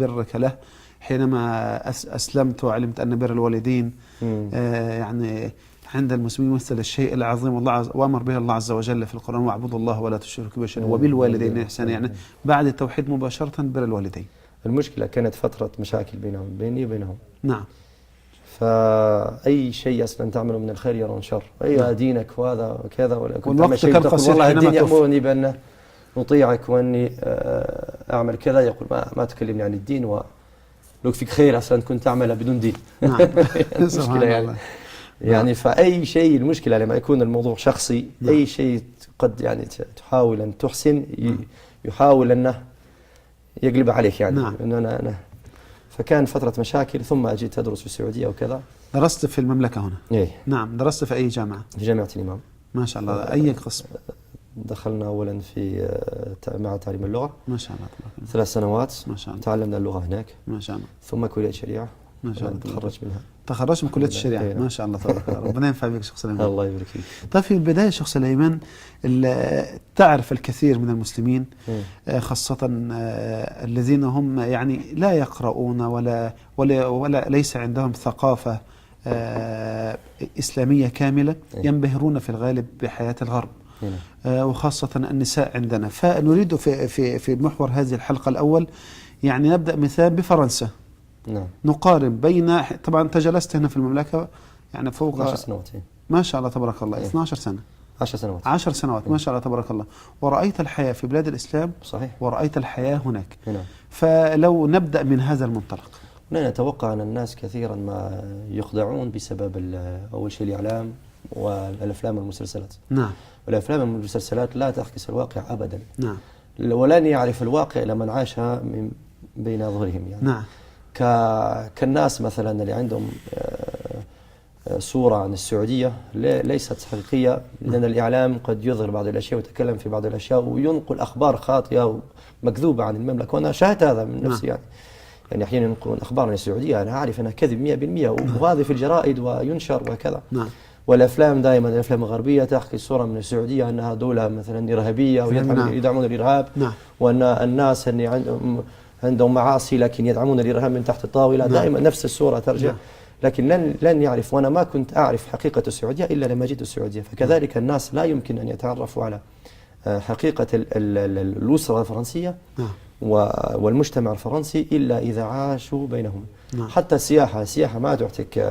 برك له حينما أسلمت وعلمت أن بر الوالدين يعني عند المسلمين مثل الشيء العظيم، وأمر به الله عز وجل في القرآن: واعبدوا الله ولا تشركوا به شيئا وبالوالدين إحسانا. يعني بعد التوحيد مباشرة بر الوالدين. المشكلة كانت فترة مشاكل بيني وبينهم. نعم. فأي شيء أصلا تعمله من الخير يرون شر، أي دينك وهذا وكذا، ولا كنت والوقت شيء كان تقول قصير والله حينما الدين يأمرني بأن أطيعك وأني أعمل كذا، يقول ما تكلمني عن الدين، ولو فيك خير أصلا كنت أعملها بدون دين. نعم. المشكلة يعني فأي شيء، المشكلة لما يكون الموضوع شخصي، أي شيء قد يعني تحاول أن تحسن يحاول أنه يقلب عليك يعني. نعم. إنه أنا فكان فترة مشاكل، ثم أجيت أدرس في السعودية وكذا. درست في المملكة هنا؟ إيه. نعم. درست في أي جامعة؟ في جامعة الإمام. ما شاء الله. أي قسم؟ دخلنا أولا في مع تعليم اللغة. ما شاء الله تبارك الله. 3 سنوات. ما شاء الله. تعلمنا اللغة هناك. ما شاء الله. ثم كلية شريعة. ما شاء الله. تخرجت منها. تخرجت من كلية الشريعة. ما شاء الله تبارك الله. ربنا ينفع بك شيخ سليمان. الله يبارك فيك. طيب في البداية شيخ سليمان، تعرف الكثير من المسلمين خاصة الذين هم يعني لا يقرؤون ولا ليس عندهم ثقافة إسلامية كاملة، ينبهرون في الغالب بحياة الغرب، وخاصة النساء عندنا. فنريد في محور هذه الحلقة الأول يعني نبدأ مثال بفرنسا. نعم. نقارن بين، طبعا أنت جلست هنا في المملكة يعني فوق 12 سنوات. ما شاء الله تبارك الله. 12 سنة. 10 سنوات. 10 سنوات. ما شاء الله تبارك الله. ورأيت الحياة في بلاد الإسلام. صحيح. ورأيت الحياة هناك. نعم. فلو نبدأ من هذا المنطلق. نتوقع أن الناس كثيرا ما يخدعون بسبب أول شيء الإعلام والأفلام والمسلسلات. نعم. والأفلام والمسلسلات لا تعكس الواقع أبدا. نعم. ولن يعرف الواقع إلا من عاشها من بين ظهرهم يعني. نعم. كالناس مثلا اللي عندهم صورة عن السعودية ليست حقيقية، لأن الإعلام قد يظهر بعض الأشياء ويتكلم في بعض الأشياء وينقل أخبار خاطئة ومكذوبة عن المملكة، وأنا شاهدت هذا من نفسي يعني أحيانا ينقلون أخبار عن السعودية أنا أعرف أنها كذب 100%، وهذا في الجرائد وينشر وكذا. نعم. والأفلام دائما الأفلام الغربية تحكي صورة من السعودية أنها دولة مثلا إرهابية ويدعمون الإرهاب. نعم. وأن الناس اللي عندهم معاصي لكن يدعمون الإرهاب من تحت الطاولة. نعم. دائما نفس الصورة ترجع. نعم. لكن لن يعرف، وأنا ما كنت أعرف حقيقة السعودية إلا لما جيت السعودية. فكذلك الناس لا يمكن أن يتعرفوا على حقيقة الأسرة الفرنسية والمجتمع الفرنسي إلا إذا عاشوا بينهم. نعم. حتى السياحة ما تعطيك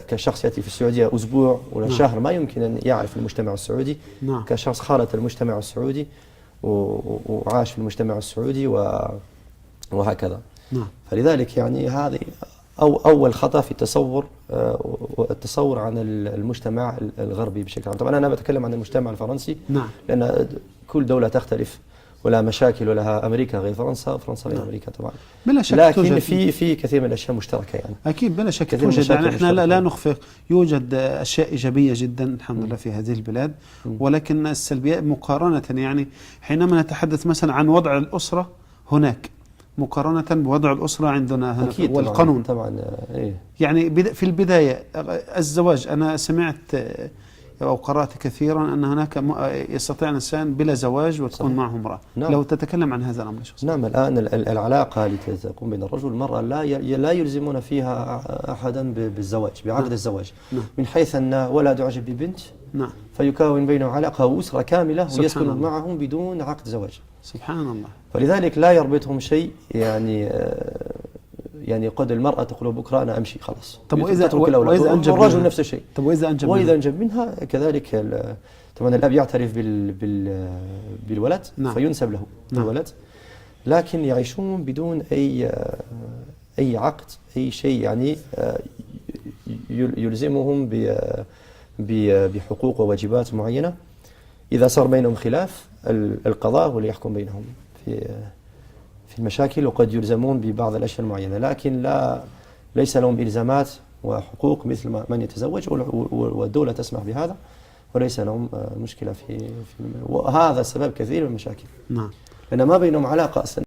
كشخص يأتي في السعودية أسبوع ولا شهر ما يمكن أن يعرف المجتمع السعودي. نعم. كشخص خالط المجتمع السعودي وعاش في المجتمع السعودي وهكذا. نعم. فلذلك يعني هذه أول خطأ في التصور عن المجتمع الغربي بشكل عام. طبعا أنا بتكلم عن المجتمع الفرنسي. نعم. لأن كل دولة تختلف ولها مشاكل، ولها أمريكا غير فرنسا وفرنسا غير أمريكا طبعا. بلا شك. لكن في كثير من الأشياء مشتركة يعني. أكيد بلا شك توجد، يعني احنا لا نخفق، يوجد أشياء إيجابية جدا الحمد لله في هذه البلاد، ولكن السلبيات مقارنة يعني حينما نتحدث مثلا عن وضع الأسرة هناك مقارنة بوضع الأسرة عندنا هنا والقانون طبعا إيه. يعني في البداية الزواج، أنا سمعت أو قرأت كثيرا أن هناك يستطيع الإنسان بلا زواج وتكون معه امرأة. نعم. لو تتكلم عن هذا الأمر شخصيا. نعم. الآن العلاقة التي تقوم بين الرجل والمرأة لا يلزمون فيها أحدا بالزواج، بعقد. نعم. الزواج. نعم. من حيث أن ولد يعجب ببنت. نعم. فيكون بينهم علاقة وأسرة كاملة ويسكن معهم بدون عقد زواج. سبحان الله. فلذلك لا يربطهم شيء يعني قد المرأة تقول بكرة أنا أمشي خلاص. طب وإذا أنجب الرجل نفس الشيء. طب وإذا أنجب منها كذلك طبعا الأب يعترف بالولد. نعم. فينسب له. نعم. الولد، لكن يعيشون بدون أي عقد، أي شيء يعني يلزمهم بحقوق وواجبات معينة. إذا صار بينهم خلاف القضاء هو اللي يحكم بينهم في المشاكل، وقد يلزمون ببعض الأشياء المعينة، لكن ليس لهم إلزامات وحقوق مثل من يتزوج، والدولة تسمح بهذا وليس لهم مشكلة وهذا سبب كثير من المشاكل. نعم. لأن ما بينهم علاقة أصلا.